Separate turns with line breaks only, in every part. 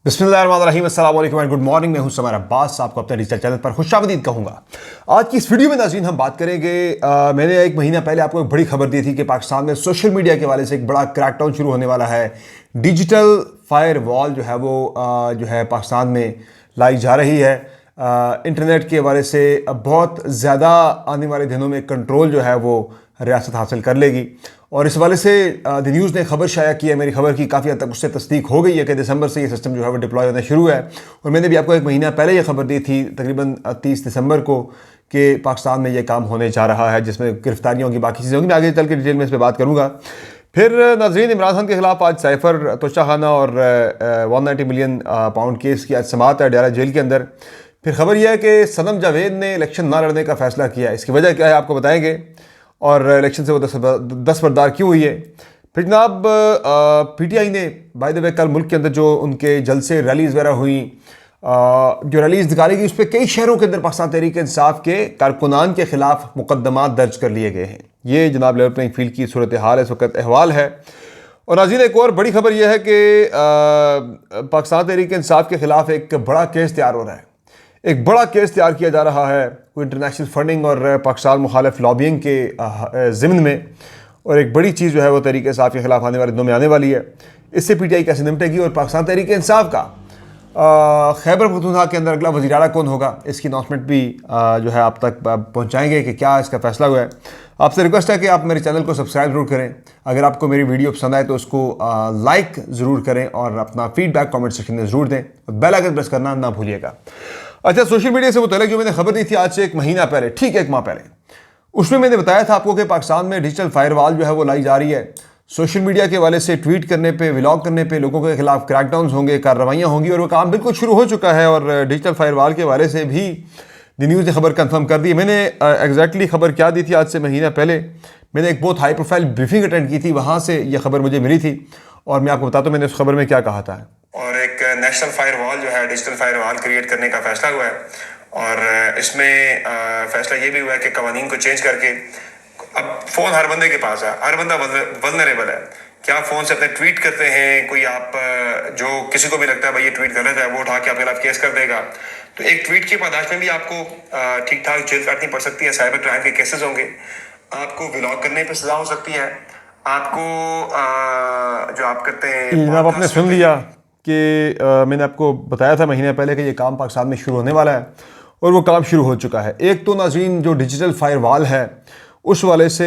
बिस्मिल्लाहिर्रहमानिर्रहीम, अस्सलाम वालेकुम एंड गुड मॉर्निंग। मैं हूं समार अब्बास, आपको अपने डिजिटल चैनल पर खुशामदीद कहूँगा। आज की इस वीडियो में नाज़रीन हम बात करेंगे। मैंने एक महीना पहले आपको एक बड़ी खबर दी थी कि पाकिस्तान में सोशल मीडिया के हवाले से एक बड़ा क्रैकडाउन शुरू होने वाला है। डिजिटल फायर वॉल जो है वो जो है पाकिस्तान में लाई जा रही है। इंटरनेट के हवाले से बहुत ज़्यादा आने वाले दिनों में कंट्रोल जो है वो रियासत हासिल कर लेगी। और इस हवाले से द न्यूज़ ने खबर शाया की है। मेरी खबर की काफ़ी हद तक उससे तस्दीक हो गई है कि दिसंबर से ये सिस्टम जो है वो डिप्लॉय होना शुरू है। और मैंने भी आपको एक महीना पहले ये खबर दी थी तकरीबन 30 दिसंबर को कि पाकिस्तान में ये काम होने जा रहा है, जिसमें गिरफ्तारियों की बाकी चीज़ें होंगी। मैं आगे चल के डिटेल में इस पर बात करूँगा। फिर नाज़रीन, इमरान खान के खिलाफ आज साइफर तोशाखाना और 190 मिलियन पाउंड केस की आज समाअत है अडयाला जेल के अंदर। फिर खबर यह है कि सनम जावेद ने इलेक्शन ना लड़ने का फैसला किया है। इसकी वजह क्या है आपको बताएंगे, और इलेक्शन से वो दस्तबरदार क्यों हुई है। फिर जनाब PTI ने बाय द वे कल मुल्क के अंदर जो उनके जलसे रैलीज़ वगैरह हुई, जो रैलीज़ निकाली गई, उस पर कई शहरों के अंदर पाकिस्तान तहरीक इंसाफ के कारकुनान के खिलाफ मुकदमात दर्ज कर लिए गए हैं। ये जनाब लेवल प्लेइंग फील्ड की सूरत हाल है, इस वक्त अहवाल है। और नाज़रीन, एक और बड़ी खबर यह है कि पाकिस्तान तहरीक इंसाफ के खिलाफ एक बड़ा केस तैयार हो रहा है। एक बड़ा केस तैयार किया जा रहा है कोई इंटरनेशनल फंडिंग और पाकिस्तान मुखालिफ लॉबिंग के ज़िम्न में। और एक बड़ी चीज़ जो है वो तहरीक इंसाफ के खिलाफ आने वाले दिनों में आने वाली है। इससे PTI कैसे निपटेगी और पाकिस्तान तहरीक इंसाफ का खैबर पख्तूनख्वा के अंदर अगला वज़ीर आला कौन होगा, इसकी अनाउंसमेंट भी जो है आप तक पहुँचाएँगे कि क्या इसका फैसला हुआ है। आपसे रिक्वेस्ट है कि आप मेरे चैनल को सब्सक्राइब ज़रूर करें। अगर आपको मेरी वीडियो पसंद आए तो उसको लाइक ज़रूर करें और अपना फीडबैक कमेंट सेक्शन में ज़रूर दें। बेल आइकन प्रेस करना ना भूलिएगा। अच्छा, सोशल मीडिया से मुतल्लिक़ जो मैंने खबर दी थी आज से एक महीना पहले, ठीक एक माह पहले, उसमें मैंने बताया था आपको कि पाकिस्तान में डिजिटल फायरवॉल जो है वो लाई जा रही है। सोशल मीडिया के हवाले से ट्वीट करने पे, व्लॉग करने पे लोगों के खिलाफ क्रैकडाउन होंगे, कार्रवाइयाँ होंगी, और वो काम बिल्कुल शुरू हो चुका है। और डिजिटल फायरवॉल के हवाले से भी द न्यूज़ ने खबर कन्फर्म कर दी। मैंने एग्जैक्टली खबर क्या दी थी आज से महीना पहले, मैंने एक बहुत हाई प्रोफाइल ब्रीफिंग अटेंड की थी, वहाँ से ये खबर मुझे मिली थी। और मैं आपको बताता हूँ मैंने उस खबर में क्या कहा था।
और एक नेशनल फायरवॉल जो है, डिजिटल फायरवॉल क्रिएट करने का फैसला हुआ है। और इसमें फैसला ये भी हुआ है कि कवानीन को चेंज करके अब फ़ोन हर बंदे के पास है, हर बंदा वल्नरेबल है। क्या फ़ोन से अपने ट्वीट करते हैं, कोई आप जो किसी को भी लगता है भाई ये ट्वीट गलत है, वो उठा के आपके खिलाफ केस कर देगा। तो एक ट्वीट की पादाश में भी आपको ठीक ठाक जेल काटनी पड़ सकती है, साइबर क्राइम के केसेस होंगे, आपको व्लॉग करने पर सजा हो सकती है, आपको जो आप करते हैं।
जनाब, आपने सुन लिया कि मैंने आपको बताया था महीने पहले कि ये काम पाकिस्तान में शुरू होने वाला है, और वो काम शुरू हो चुका है। एक तो नाज़रीन, जो डिजिटल फायरवॉल है उस वाले से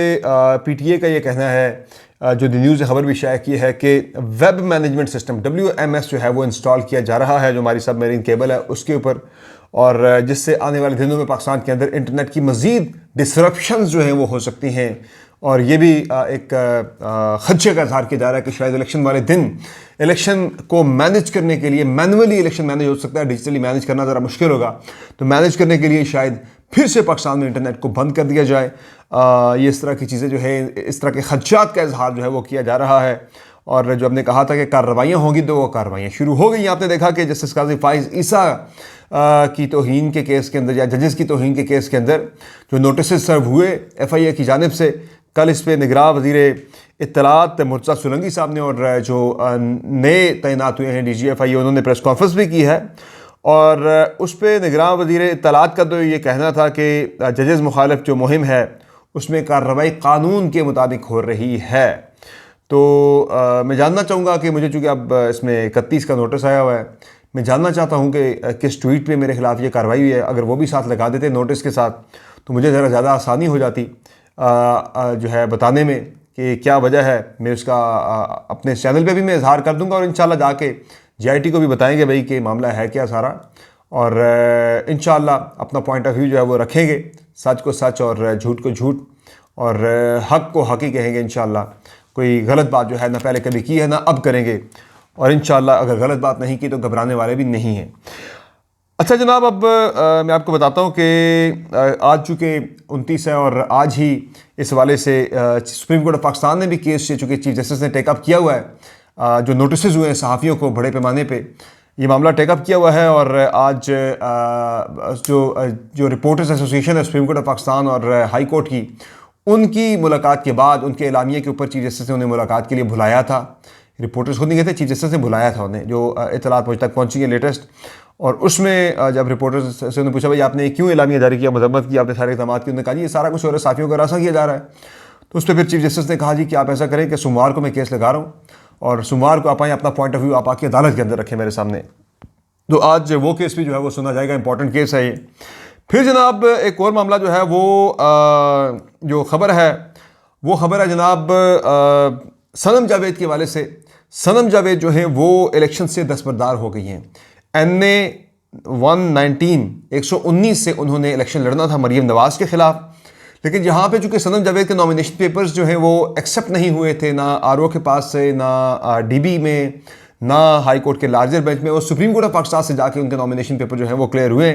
PTA का ये कहना है, जो द न्यूज़ ने खबर भी शाया की है, कि वेब मैनेजमेंट सिस्टम WMS जो है वो इंस्टॉल किया जा रहा है जो हमारी सबमरीन केबल है उसके ऊपर, और जिससे आने वाले दिनों में पाकिस्तान के अंदर इंटरनेट की मज़ीद डिसरप्शंस जो हैं वो हो सकती हैं। और ये भी एक खदशे का इजहार किया जा रहा है कि शायद इलेक्शन वाले दिन इलेक्शन को मैनेज करने के लिए, मैनुअली इलेक्शन मैनेज हो सकता है, डिजिटली मैनेज करना ज़रा मुश्किल होगा, तो मैनेज करने के लिए शायद फिर से पाकिस्तान में इंटरनेट को बंद कर दिया जाए। ये इस तरह की चीज़ें जो है, इस तरह के खदशात का इजहार जो है वो किया जा रहा है। और जो हमने कहा था कि कार्रवाइयाँ होंगी, तो वो कार्रवाइयाँ शुरू हो गई। आपने देखा कि जस्टिस काजी फाइज ईसा की तौहीन के केस के अंदर, या जजेस की तौहीन के केस के अंदर जो नोटिस सर्व हुए FIA की जानिब से, कल इस पर निगरान वज़ीर इत्तलात मुर्तज़ा सुलंगी साहब ने और जो नए तैनात हुए हैं DG FIA, उन्होंने प्रेस कॉन्फ्रेंस भी की है। और उस पर निगरान वज़ीर इत्तलात का तो ये कहना था कि जजेस मुखालिफ जो मुहिम है उसमें कार्रवाई कानून के मुताबिक हो रही है। तो मैं जानना चाहूँगा कि मुझे, चूँकि अब इसमें 31 का नोटिस आया हुआ है, मैं जानना चाहता हूँ कि किस ट्वीट पे मेरे खिलाफ ये कार्रवाई हुई है। अगर वो भी साथ लगा देते नोटिस के साथ तो मुझे ज़रा ज़्यादा आसानी हो जाती जो है बताने में कि क्या वजह है। मैं उसका अपने चैनल पे भी मैं इजहार कर दूँगा, और इंशाल्लाह जाके GIT को भी बताएंगे भाई कि मामला है क्या सारा। और इंशाल्लाह अपना पॉइंट ऑफ व्यू जो है वो रखेंगे, सच को सच और झूठ को झूठ और हक़ को हक़ ही कहेंगे इंशाल्लाह। कोई गलत बात जो है ना पहले कभी की है ना अब करेंगे, और इंशाल्लाह अगर गलत बात नहीं की तो घबराने वाले भी नहीं हैं। अच्छा जनाब, अब मैं आपको बताता हूँ कि आज चूँकि 29 है और आज ही इस हवाले से सुप्रीम कोर्ट ऑफ पाकिस्तान ने भी केस, चूँकि चीफ जस्टिस ने टेकअप किया हुआ है, जो नोटिस हुए हैं सहाफ़ियों को बड़े पैमाने पे, ये मामला टेकअप किया हुआ है। और आज जो रिपोर्टर्स एसोसिएशन है सुप्रीम कोर्ट ऑफ पाकिस्तान और हाई कोर्ट की, उनकी मुलाकात के बाद, उनके एलामिया के ऊपर चीफ जस्टिस ने उन्हें मुलाकात के लिए बुलाया था। रिपोर्टर्स खुद नहीं गए थे, चीफ जस्टिस ने बुलाया था उन्हें, जो इतलात मुझ तक पहुंची है लेटेस्ट। और उसमें जब रिपोर्टर्स से उन्होंने पूछा भाई आपने क्यों एलामिया जारी किया, मजम्मत की आपने सारे इक़दाम की, उन्होंने कहा जी ये सारा कुछ और साफियों का रास्ता किया जा रहा है। तो उस पर फिर चीफ जस्टिस ने कहा जी कि आप ऐसा करें कि सोमवार को मैं केस लगा रहा हूँ और सोमवार को आप आए, अपना पॉइंट ऑफ व्यू आप आके अदालत के अंदर रखें मेरे सामने। तो आज वो केस भी जो है वो सुना जाएगा, इंपॉर्टेंट केस है ये। फिर जनाब एक और मामला जो है वो जो खबर है वो खबर है जनाब सनम जावेद के हवाले से। सनम जावेद जो है वो इलेक्शन से दस्तबरदार हो गई हैं। NA 119 से उन्होंने इलेक्शन लड़ना था मरीम नवाज़ के ख़िलाफ़, लेकिन यहाँ पे चूँकि सनम जावेद के नॉमिनेशन पेपर्स जो हैं वो एक्सेप्ट नहीं हुए थे, ना RO के पास से, ना DB में, ना हाई कोर्ट के लार्जर बेंच में, और सुप्रीम कोर्ट ऑफ पाकिस्तान से जाके उनके नॉमिनेशन पेपर जो है वो क्लियर हुए।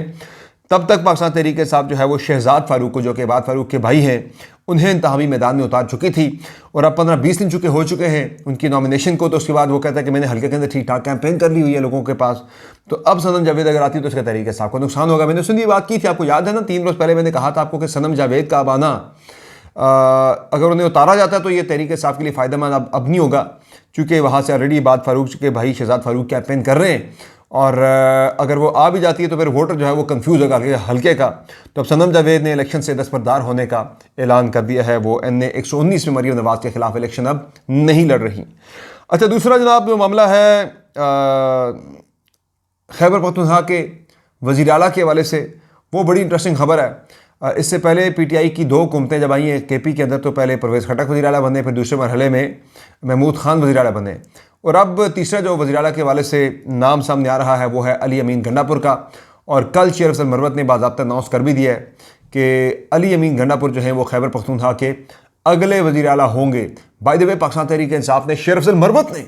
तब तक पाकिस्तान तहरीक इंसाफ जो है वो शहजाद फारूक को, जो कि बाद फारूक के भाई हैं, उन्हें इंतहावी मैदान में उतार चुकी थी। और अब 15-20 दिन चुके हो चुके हैं उनकी नॉमिनेशन को। तो उसके बाद वो कहता है कि मैंने हल्के के अंदर ठीक ठाक कैंपेन कर ली हुई है लोगों के पास। तो अब सनम जावेद अगर आती तो उसके तहरीक इंसाफ को नुकसान होगा। मैंने सुनी बात की थी, आपको याद है ना, 3 रोज़ पहले मैंने कहा था आपको कि सनम जावेद का अब आना, अगर उन्हें उतारा जाता तो ये तहरीक इंसाफ के लिए फ़ायदेमंद अब नहीं होगा, चूँकि वहाँ से ऑलरेडी बाद फारूक के भाई शहजाद फारूक कैंपेन कर रहे हैं। और अगर वो आ भी जाती है तो फिर वोटर जो है वो कंफ्यूज होगा हल्के का। तो अब सनम जावेद ने इलेक्शन से दस्तबरदार होने का ऐलान कर दिया है। वो NA 119 में मरीम नवाज़ के खिलाफ इलेक्शन अब नहीं लड़ रही। अच्छा, दूसरा जनाब जो मामला है खैबर पख्तूनख्वा के वज़ीर आला के हवाले से, वो बड़ी इंटरेस्टिंग खबर है। इससे पहले PTI की 2 हुकूमतें जब आई हैं KP के अंदर, तो पहले परवेज़ खट्टक वज़ीर आला बने, फिर दूसरे मरहले में महमूद खान वज़ीर आला बने, और अब तीसरा जो वज़ीर आला के हवाले से नाम सामने आ रहा है वो है अली अमीन गंडापुर का। और कल शेर अफजल मरवत ने बाज़ाब्ता अनाउंस कर भी दिया है कि अली अमीन गंडापुर जो है वो खैबर पख्तूनख्वा के अगले वज़ीर आला होंगे। By the way, Pakistan Tehreek Insaf ने शेर अफजल मरवत ने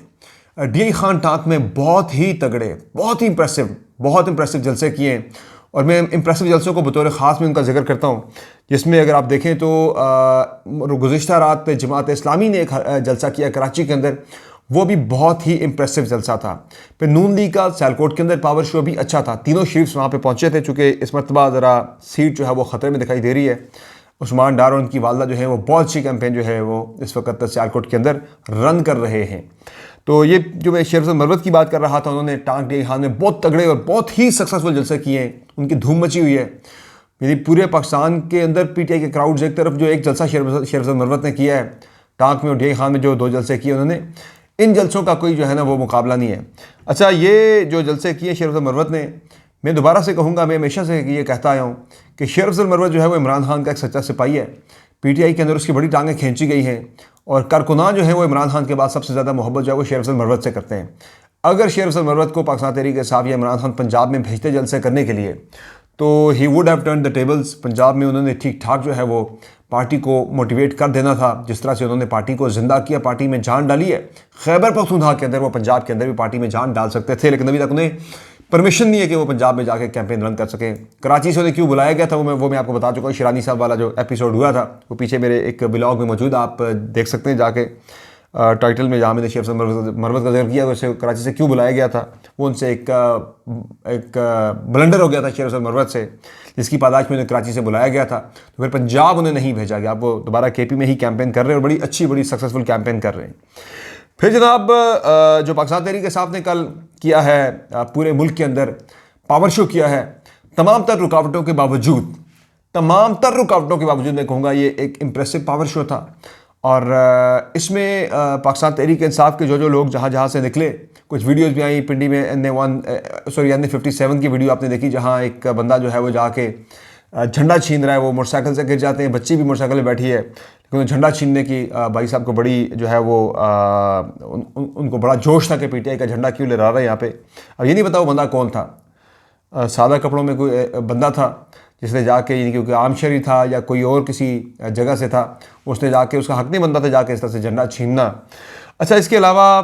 DI खान टांक में बहुत ही तगड़े, बहुत ही इंप्रेसिव जलसे किए हैं। और मैं इंप्रेसिव जलसों को बतौर ख़ास में उनका जिक्र करता हूँ, जिसमें अगर आप देखें तो गुज़िश्ता रात जमात इस्लामी ने एक जलसा किया कराची के अंदर, वो भी बहुत ही इंप्रेसिव जलसा था। फिर नून लीग का सियालकोट के अंदर पावर शो भी अच्छा था। तीनों शरीफ्स वहाँ पे पहुँचे थे, चूँकि इस मरतबा ज़रा सीट जो है वो ख़तरे में दिखाई दे रही है। उस्मान डार और उनकी वालदा जो है वो बहुत अच्छी कैंपेन जो है वो इस वक्त सियालकोट के अंदर रन कर रहे हैं। तो ये जो मैं शेर अफजल मरवत की बात कर रहा था, उन्होंने टांक DI खान में बहुत तगड़े और बहुत ही सक्सेसफुल जलसे किए हैं, उनकी धूम मची हुई है। यानी पूरे पाकिस्तान के अंदर PTI के क्राउड्स एक तरफ, जो एक जलसा शेर अफजल मरवत ने किया है टांक में और DI खान में जो 2 जलसे किए उन्होंने, इन जलसों का कोई जो है ना वो मुकाबला नहीं है। अच्छा, ये जो जलसे किए शेर अफजल मरवत ने, मैं दोबारा से कहूँगा, मैं हमेशा से ये कहता आया हूँ कि शेर अफजल मरवत जो है वो इमरान खान का एक सच्चा सिपाही है। PTI के अंदर उसकी बड़ी टांगें खींची गई हैं, और कारकुनान जो है वो इमरान खान के बाद सबसे ज़्यादा मोहब्बत जो है वो शेर अफजल मरवत से करते हैं। अगर शेर अफजल मरवत को पाकिस्तान तहरीक इंसाफ या इमरान खान पंजाब में भेजते जलसे करने के लिए, तो he would have turn the tables. Punjab में उन्होंने ठीक ठाक जो है वो पार्टी को मोटिवेट कर देना था, जिस तरह से उन्होंने पार्टी को जिंदा किया, पार्टी में जान डाली है। खैबर पख्तूनख्वा के अंदर वो पंजाब के अंदर भी पार्टी में जान डाल सकते थे, लेकिन अभी तक उन्हें परमिशन नहीं है कि वो पंजाब में जाके कैंपेन रन कर सकें। कराची से उन्हें क्यों बुलाया गया था वो मैं आपको बता चुका हूँ। शिरानी साहब वाला जो एपिसोड हुआ था वो पीछे मेरे एक ब्लॉग में मौजूद, आप देख सकते हैं जाके, टाइटल में जहाँ मैंने शेर अफजल मरवत का जिक्र किया, वैसे कराची से क्यों बुलाया गया था, वो उनसे एक ब्लंडर हो गया था शेर अफजल मरवत से, जिसकी पादाश में उन्हें कराची से बुलाया गया था। तो फिर पंजाब उन्हें नहीं भेजा गया, वो दोबारा KP में ही कैंपेन कर रहे हैं और बड़ी अच्छी, बड़ी सक्सेसफुल कैंपेन कर रहे हैं। फिर जनाब जो पाकिस्तान तहरीक इंसाफ ने कल किया है, पूरे मुल्क के अंदर पावर शो किया है, तमाम तर रुकावटों के बावजूद मैं कहूँगा ये एक इम्प्रेसिव पावर शो था। और इसमें पाकिस्तान तहरीक इंसाफ के जो लोग जहाँ से निकले, कुछ वीडियोस भी आई पिंडी में। NA 57 की वीडियो आपने देखी, जहाँ एक बंदा जो है वो जाके झंडा छीन रहा है, वो मोटरसाइकिल से गिर जाते हैं, बच्ची भी मोटरसाइकिल में बैठी है, लेकिन झंडा छीनने की भाई साहब को बड़ी जो है वो उनको बड़ा जोश था कि PTI का झंडा क्यों लहरा रहा है यहाँ पे। अब ये नहीं पता वो बंदा कौन था, सादा कपड़ों में कोई बंदा था जिसने जाके, यानी क्योंकि आम शहरी था या कोई और किसी जगह से था, उसने जाके, उसका हक नहीं बनता था जाके इस तरह से झंडा छीनना। अच्छा, इसके अलावा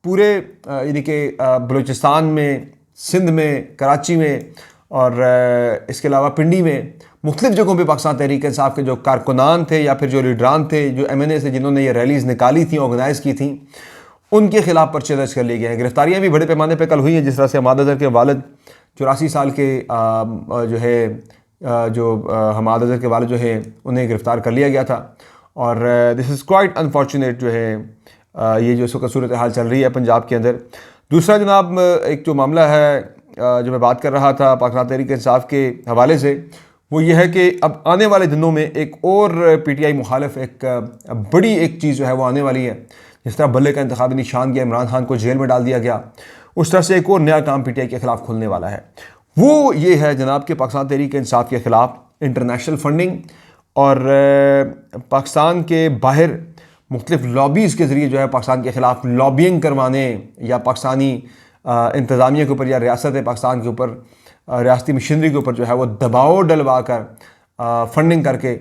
पूरे यानी कि बलूचिस्तान में, सिंध में, कराची में और इसके अलावा पिंडी में, मुख्तलिफ जगहों पे पाकिस्तान तहरीक इंसाफ के जो कारकुनान थे या फिर जो लीडरान थे, जो MNA थे, जिन्होंने ये रैलीज़ निकाली थी, ऑर्गेनाइज़ की थी, उनके खिलाफ पर्चे दर्ज कर लिए गए हैं। गिरफ्तारियाँ भी बड़े पैमाने पर कल हुई हैं, जिस तरह से हमाद अज़हर के वालिद 84 साल के हमाद अज़हर के वालिद जो है उन्हें गिरफ़्तार कर लिया गया था। और दिस इज़ क्वाइट अनफॉर्चुनेट जो है ये जो इस वक्त सूरत हाल चल रही है पंजाब के अंदर। दूसरा जनाब एक जो मामला है जो मैं बात कर रहा था पाकिस्तान तहरीक इंसाफ के हवाले से, वो ये है कि अब आने वाले दिनों में एक और PTI मुखालिफ एक बड़ी एक चीज़ जो है वो आने वाली है। जिस तरह बल्ले का इंतखाबी निशान गया, इमरान खान को जेल में डाल दिया गया, उस तरह से एक और नया काम PTI के ख़िलाफ़ खुलने वाला है। वो ये है जनाब कि पाकिस्तान तहरीक इंसाफ के ख़िलाफ़ इंटरनेशनल फंडिंग और पाकिस्तान के बाहर मुख्तलिफ लॉबीज़ के ज़रिए जो है पाकिस्तान के ख़िलाफ़ लॉबिंग करवाने या पाकिस्तानी इंतज़ामिया के ऊपर या रियासत पाकिस्तान के ऊपर रियासती मशीनरी के ऊपर जो है वो दबाव डलवा कर फंडिंग करके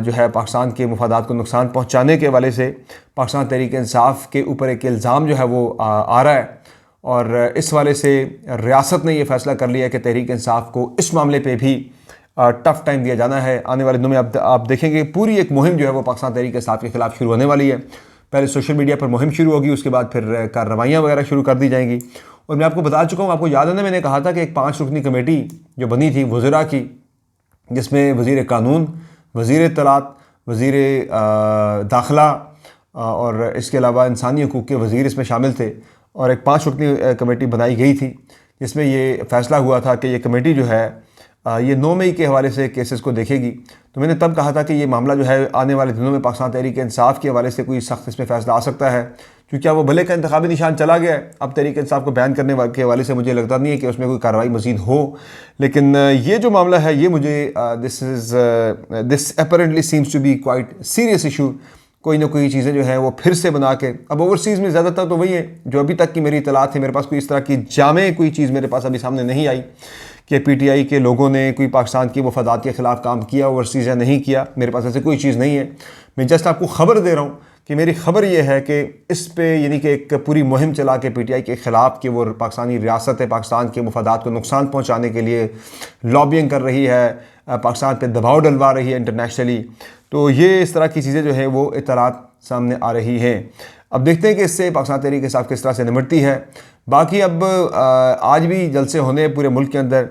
जो है पाकिस्तान के मुफादात को नुकसान पहुंचाने के हवाले से पाकिस्तान तहरीक इंसाफ के ऊपर एक इल्ज़ाम जो है वो आ रहा है। और इस वाले से रियासत ने यह फ़ैसला कर लिया कि तहरीक इंसाफ को इस मामले पे भी टफ़ टाइम दिया जाना है। आने वाले दिनों में आप देखेंगे पूरी एक मुहिम जो है वो पाकिस्तान तहरीक इंसाफ के ख़िलाफ़ शुरू होने वाली है। पहले सोशल मीडिया पर मुहिम शुरू होगी, उसके बाद फिर कार्रवाइयाँ वगैरह शुरू कर दी जाएंगी। और मैं आपको बता चुका हूँ, आपको याद है ना, मैंने कहा था कि एक 5 रुकनी कमेटी जो बनी थी वज़रा की, जिसमें वज़ीर कानून, वज़ीर इत्तलात, वज़ीर दाखिला और इसके अलावा इंसानी हकूक़ के वज़ीर इसमें शामिल थे, और एक 5 रुकनी कमेटी बनाई गई थी जिसमें ये फ़ैसला हुआ था कि ये कमेटी जो है ये 9 मई के हवाले से केसेस को देखेगी। तो मैंने तब कहा था कि ये मामला जो है आने वाले दिनों में पाकिस्तान तहरीक इंसाफ के हवाले से कोई सख्त इसमें फ़ैसला आ सकता है, क्योंकि अब वो भले का इंतखाबी निशान चला गया है। अब तहरीक इंसाफ को बयान करने के हवाले से मुझे लगता नहीं है कि उसमें कोई कार्रवाई मज़ीद हो, लेकिन ये जो मामला है ये मुझे this apparently seems to be quite serious issue. कोई ना कोई चीज़ें जो हैं वो फिर से बना के, अब ओवरसीज़ में ज़्यादातर तो वही है जो अभी तक की मेरी इत्तलात थी, मेरे पास कोई इस तरह की जामे कोई चीज़ मेरे पास अभी सामने नहीं आई कि PTI के लोगों ने कोई पाकिस्तान की वफादात के ख़िलाफ़ काम किया ओवरसीज़ या नहीं किया। मेरे पास ऐसे कोई चीज़ नहीं है। मैं जस्ट आपको ख़बर दे रहा हूँ कि मेरी ख़बर ये है कि इस पे यानी कि एक पूरी मुहिम चला के PTI के ख़िलाफ़ कि वो पाकिस्तानी रियासत है पाकिस्तान के मुफादात को नुकसान पहुँचाने के लिए लॉबिंग कर रही है, पाकिस्तान पे दबाव डलवा रही है इंटरनेशनली। तो ये इस तरह की चीज़ें जो है वो इत्तलात सामने आ रही हैं। अब देखते हैं कि इससे पाकिस्तान तहरीक इंसाफ किस तरह से निपटती है। बाकी अब आज भी जलसे होने पूरे मुल्क के अंदर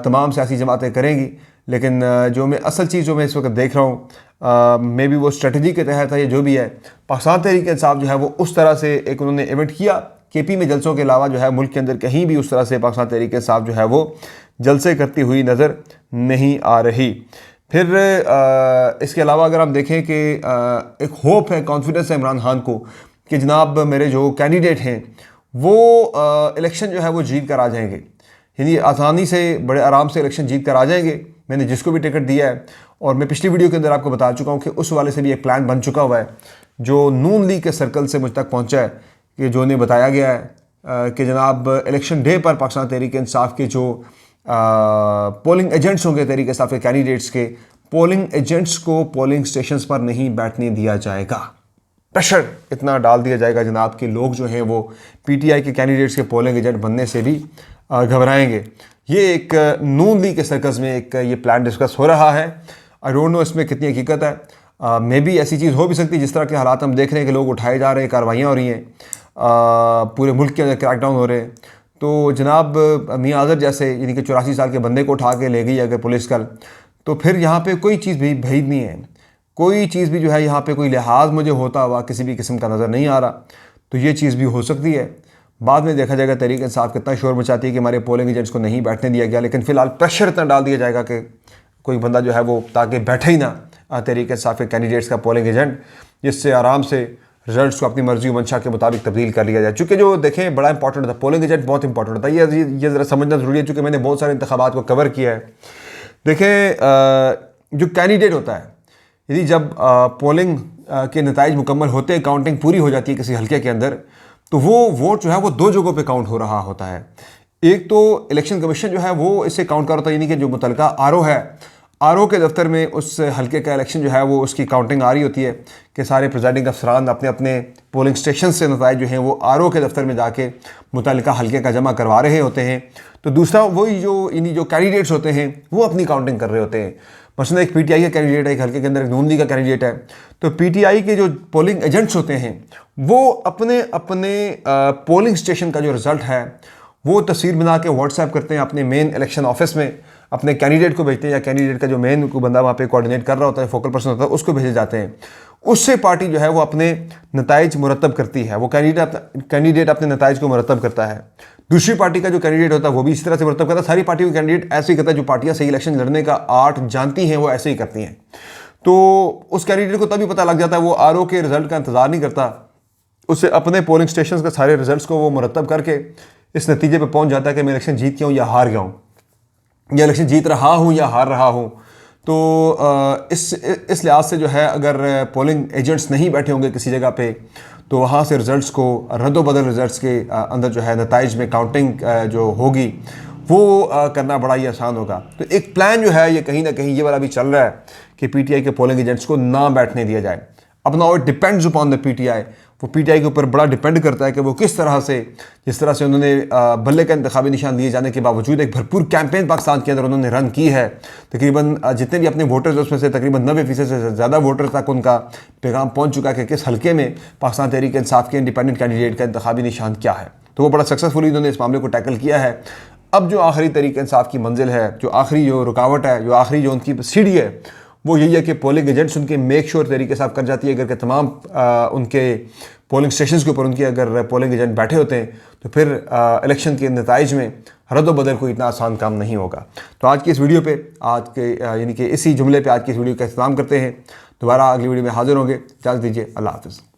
तमाम सियासी जमातें करेंगी, लेकिन जो मैं असल चीज़ जो मैं इस वक्त देख रहा हूँ मे बी वो स्ट्रेटजी के तहत है या जो भी है, पाकिस्तान तहरीक इंसाफ जो है वो उस तरह से एक उन्होंने इवेंट किया KP में जलसों के अलावा जो है मुल्क के अंदर कहीं भी उस तरह से पाकिस्तान तहरीक इंसाफ जो है वो जलसे करती हुई नज़र नहीं आ रही। फिर इसके अलावा अगर हम देखें कि एक होप है, कॉन्फिडेंस है इमरान खान को कि जनाब मेरे जो कैंडिडेट हैं वो इलेक्शन जो है वो जीत कर आ जाएंगे, यानी आसानी से बड़े आराम से इलेक्शन जीत कर आ जाएंगे। मैंने जिसको भी टिकट दिया है, और मैं पिछली वीडियो के अंदर आपको बता चुका हूँ कि उस वाले से भी एक प्लान बन चुका हुआ है जो नून लीग के सर्कल से मुझ तक पहुँचा है, कि जो उन्हें बताया गया है कि जनाब इलेक्शन डे पर पाकिस्तान तहरीक इंसाफ के जो पोलिंग एजेंट्स होंगे, तहरीक इंसाफ के कैंडिडेट्स के पोलिंग एजेंट्स को पोलिंग स्टेशंस पर नहीं बैठने दिया जाएगा। प्रेशर इतना डाल दिया जाएगा जनाब कि लोग जो हैं वो PTI के कैंडिडेट्स के पोलिंग एजेंट बनने से भी घबराएंगे। ये एक नून लीग के सर्कल्स में एक ये प्लान डिस्कस हो रहा है। आई डोंट नो इसमें कितनी हकीकत है। मे बी ऐसी चीज़ हो भी सकती है, जिस तरह के हालात हम देख रहे हैं कि लोग उठाए जा रहे हैं, कार्रवाइयाँ हो रही हैं, पूरे मुल्क के अंदर क्रैकडाउन हो रहे हैं। तो जनाब मियां आज़र जैसे यानी कि 84 साल के बंदे को उठा के ले गई अगर पुलिस कल, तो फिर यहाँ पे कोई चीज़ भी भईद नहीं है, कोई चीज़ भी जो है यहाँ पे कोई लिहाज मुझे होता हुआ किसी भी किस्म का नज़र नहीं आ रहा। तो ये चीज़ भी हो सकती है। बाद में देखा जाएगा तहरीक इंसाफ कितना शोर मचाती है कि हमारे पोलिंग एजेंट्स को नहीं बैठने दिया गया, लेकिन फ़िलहाल प्रेशर इतना डाल दिया जाएगा कि कोई बंदा जो है वो ताकि बैठे ही ना तहरीक इंसाफ के कैंडिडेट्स का पोलिंग एजेंट, जिससे आराम से रिजल्ट्स को अपनी मर्जी मंशा के मुताबिक तब्दील कर लिया जाए। चूँकि जो देखें बड़ा इंपॉर्टेंट होता है, पोलिंग एजेंट बहुत इंपॉर्टेंट होता है। ये ज़रा समझना ज़रूरी है, चूँकि मैंने बहुत सारे इंतखाबात को कवर किया है। देखें जो कैंडिडेट होता है, यदि जब पोलिंग के नताइज मुकम्मल होते हैं, काउंटिंग पूरी हो जाती है किसी हल्के के अंदर, तो वो वोट जो है वो 2 जगहों पे काउंट हो रहा होता है। एक तो इलेक्शन कमीशन जो है वो इससे काउंट कर रहा है, यानी कि जो मुतलका RO है, RO के दफ्तर में उस हल्के का इलेक्शन जो है वो उसकी काउंटिंग आ रही होती है कि सारे प्रिजाइडिंग अफसरान अपने अपने पोलिंग स्टेशन से नताइज जो हैं वो RO के दफ्तर में जाके मुतलका हल्के का जमा करवा रहे होते हैं। तो दूसरा वही जो कैंडिडेट्स होते हैं वो अपनी काउंटिंग कर रहे होते हैं। मसलन एक PTI का कैंडिडेट है, एक हल्के के अंदर एक नून लीग का कैंडिडेट है, तो PTI के जो पोलिंग एजेंट्स होते हैं वो अपने अपने पोलिंग स्टेशन का जो रिज़ल्ट है वो तस्वीर बना के व्हाट्सएप करते हैं अपने मेन इलेक्शन ऑफिस में, अपने कैंडिडेट को भेजते हैं, या कैंडिडेट का जो मेन को बंदा वहाँ पे कोऑर्डिनेट कर रहा होता है, फोकल पर्सन होता है, उसको भेजे जाते हैं। उससे पार्टी जो है वो अपने नताइज मुरतब करती है, वो कैंडिडेट अपने नताइज को मुरतब करता है। दूसरी पार्टी का जो कैंडिडेट होता है वो भी इसी तरह से मुरतब करता है। सारी पार्टियों के कैंडिडेट ऐसे ही करता है, जो पार्टियां सही इलेक्शन लड़ने का आर्ट जानती हैं वो ऐसे ही करती हैं। तो उस कैंडिडेट को तभी पता लग जाता है, वो आरओ के रिजल्ट का इंतजार नहीं करता, उससे अपने पोलिंग स्टेशन के सारे रिजल्ट्स को वो मुरतब करके इस नतीजे पर पहुंच जाता है कि मैं इलेक्शन जीत गया हूँ या हार गया हूँ, या इलेक्शन जीत रहा हूँ या हार रहा हूँ। तो इस लिहाज से जो है, अगर पोलिंग एजेंट्स नहीं बैठे होंगे किसी जगह पे, तो वहाँ से रिज़ल्ट्स को रद्द-ओ-बदल रिज़ल्ट्स के अंदर जो है नताइज में काउंटिंग जो होगी वो करना बड़ा ही आसान होगा। तो एक प्लान जो है ये कहीं ना कहीं ये वाला भी चल रहा है कि पीटीआई के पोलिंग एजेंट्स को ना बैठने दिया जाए। अब now it depends upon the PTI, वो पीटीआई के ऊपर बड़ा डिपेंड करता है कि वो किस तरह से, जिस तरह से उन्होंने बल्ले का इंतखाबी निशान दिए जाने के बावजूद एक भरपूर कैंपेन पाकिस्तान के अंदर उन्होंने रन की है। तकरीबन जितने भी अपने वोटर्स उसमें से तकरीबन 90% से ज़्यादा वोटर्स तक उनका पैगाम पहुंच चुका है कि किस हल्के में पाकिस्तान तहरीक इंसाफ के इंडिपेंडेंट कैंडिडेट का इंतखाबी निशान क्या है। तो वो बड़ा सक्सेसफुली उन्होंने इस मामले को टैकल किया है। अब जो आखिरी तहरीक इंसाफ की मंजिल है, जो आखिरी जो रुकावट है, जो आखिरी जो उनकी सीढ़ी है, वो यही है कि पोलिंग एजेंट्स उनके मेक श्योर तरीके से कर जाती है। अगर के तमाम उनके पोलिंग स्टेशन के ऊपर उनके अगर पोलिंग एजेंट बैठे होते हैं तो फिर इलेक्शन के नताइज में रद्द-ओ-बदल कोई इतना आसान काम नहीं होगा। तो आज की इस वीडियो पे, आज के यानी कि इसी जुमले पे आज की इस वीडियो का इख्तिताम करते हैं। दोबारा अगली वीडियो में हाजिर होंगे। इजाज़त दीजिए, अल्लाह हाफ़िज़।